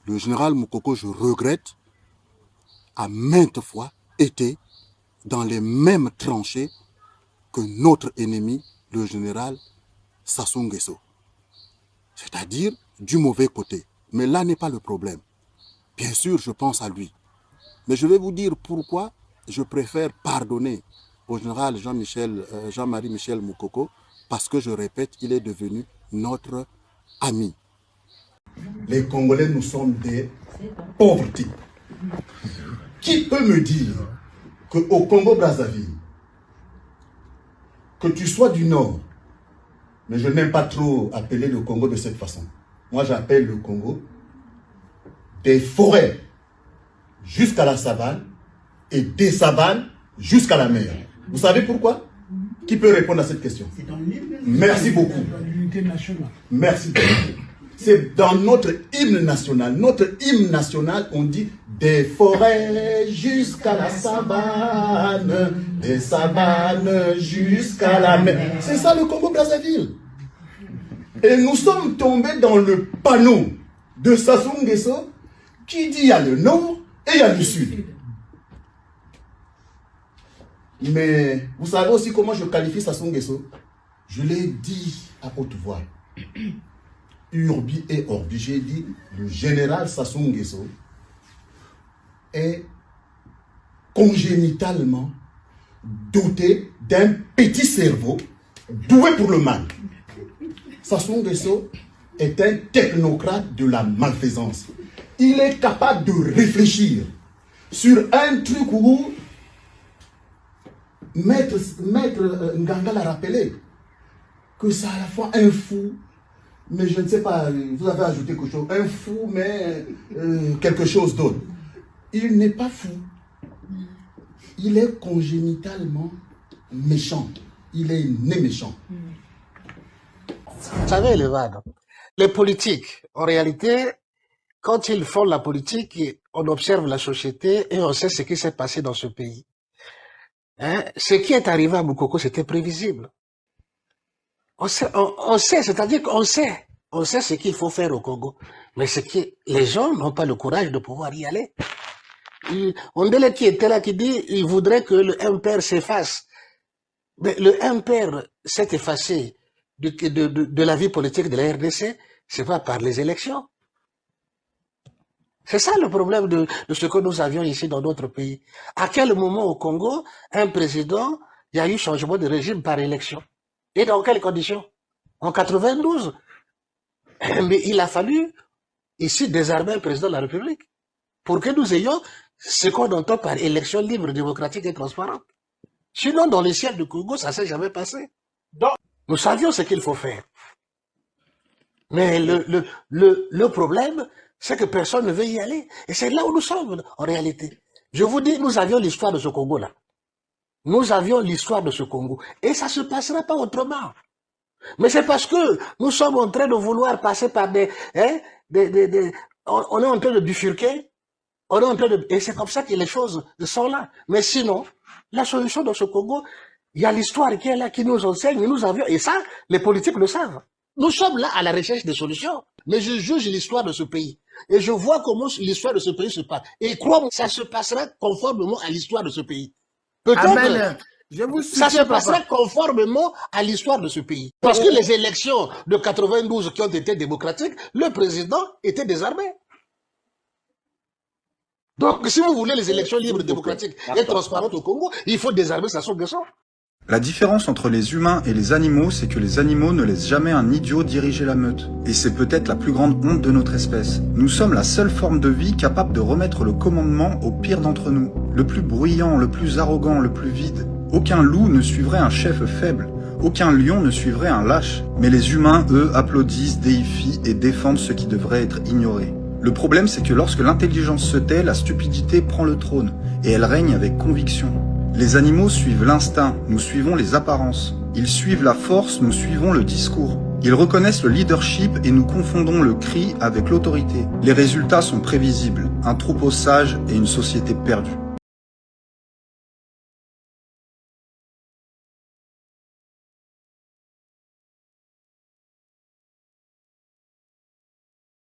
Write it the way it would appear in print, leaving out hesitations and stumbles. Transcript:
Le général Moukoko, je regrette, a maintes fois été dans les mêmes tranchées que notre ennemi, le général Sassou Nguesso. C'est-à-dire du mauvais côté. Mais là n'est pas le problème. Bien sûr, je pense à lui. Mais je vais vous dire pourquoi je préfère pardonner au général Jean-Marie Michel Moukoko, parce que je répète, il est devenu notre ami. Les Congolais, nous sommes des pauvres types. Qui peut me dire qu'au Congo-Brazzaville, que tu sois du Nord, mais je n'aime pas trop appeler le Congo de cette façon. Moi, j'appelle le Congo des forêts jusqu'à la savane et des savanes jusqu'à la mer. Vous savez pourquoi? Qui peut répondre à cette question? Merci beaucoup. Merci beaucoup. C'est dans notre hymne national. Notre hymne national, on dit des forêts jusqu'à la savane, des savanes jusqu'à la mer. C'est ça le Congo-Brazzaville. Et nous sommes tombés dans le panneau de Sassou Nguesso qui dit il y a le nord et il y a le sud. Mais vous savez aussi comment je qualifie Sassou Nguesso? Je l'ai dit à haute voix. Urbi et Orbi, j'ai dit, le général Sassou Nguesso est congénitalement doté d'un petit cerveau doué pour le mal. Sassou Nguesso est un technocrate de la malfaisance. Il est capable de réfléchir sur un truc où Maître Nganga l'a rappelé, que c'est à la fois un fou, mais je ne sais pas, vous avez ajouté quelque chose, un fou, mais quelque chose d'autre. Il n'est pas fou. Il est congénitalement méchant. Il est né méchant. Vous savez, les politiques, en réalité, quand ils font la politique, on observe la société et on sait ce qui s'est passé dans ce pays. Hein? Ce qui est arrivé à Moukoko, c'était prévisible. On sait, c'est-à-dire qu'on sait. On sait ce qu'il faut faire au Congo. Mais c'est que les gens n'ont pas le courage de pouvoir y aller. On dirait qui était là qui dit il voudrait que le MPR s'efface. Mais le MPR s'est effacé de la vie politique de la RDC, c'est pas par les élections. C'est ça le problème de ce que nous avions ici dans notre pays. À quel moment au Congo, un président, il y a eu changement de régime par élection? Et dans quelles conditions? En 92. Mais il a fallu ici désarmer un président de la République pour que nous ayons ce qu'on entend par élection libre, démocratique et transparente. Sinon, dans les ciels du Congo, ça ne s'est jamais passé. Donc, nous savions ce qu'il faut faire. Mais le problème, c'est que personne ne veut y aller. Et c'est là où nous sommes, en réalité. Je vous dis, nous avions l'histoire de ce Congo-là. Nous avions l'histoire de ce Congo. Et ça ne se passera pas autrement. Mais c'est parce que nous sommes en train de vouloir passer par on est en train de bifurquer. On est en train de, et c'est comme ça que les choses sont là. Mais sinon, la solution dans ce Congo, il y a l'histoire qui est là, qui nous enseigne, nous avions, et ça, les politiques le savent. Nous sommes là à la recherche des solutions. Mais je juge l'histoire de ce pays. Et je vois comment l'histoire de ce pays se passe. Et crois-moi, ça se passera conformément à l'histoire de ce pays. Peut-être, ça se passera conformément à l'histoire de ce pays. Parce que les élections de 92 qui ont été démocratiques, le président était désarmé. Donc, si vous voulez les élections libres, démocratiques et transparentes au Congo, il faut désarmer Sassou Nguesso. La différence entre les humains et les animaux, c'est que les animaux ne laissent jamais un idiot diriger la meute. Et c'est peut-être la plus grande honte de notre espèce. Nous sommes la seule forme de vie capable de remettre le commandement au pire d'entre nous. Le plus bruyant, le plus arrogant, le plus vide. Aucun loup ne suivrait un chef faible. Aucun lion ne suivrait un lâche. Mais les humains, eux, applaudissent, déifient et défendent ce qui devrait être ignoré. Le problème, c'est que lorsque l'intelligence se tait, la stupidité prend le trône. Et elle règne avec conviction. Les animaux suivent l'instinct, nous suivons les apparences. Ils suivent la force, nous suivons le discours. Ils reconnaissent le leadership et nous confondons le cri avec l'autorité. Les résultats sont prévisibles, un troupeau sage et une société perdue.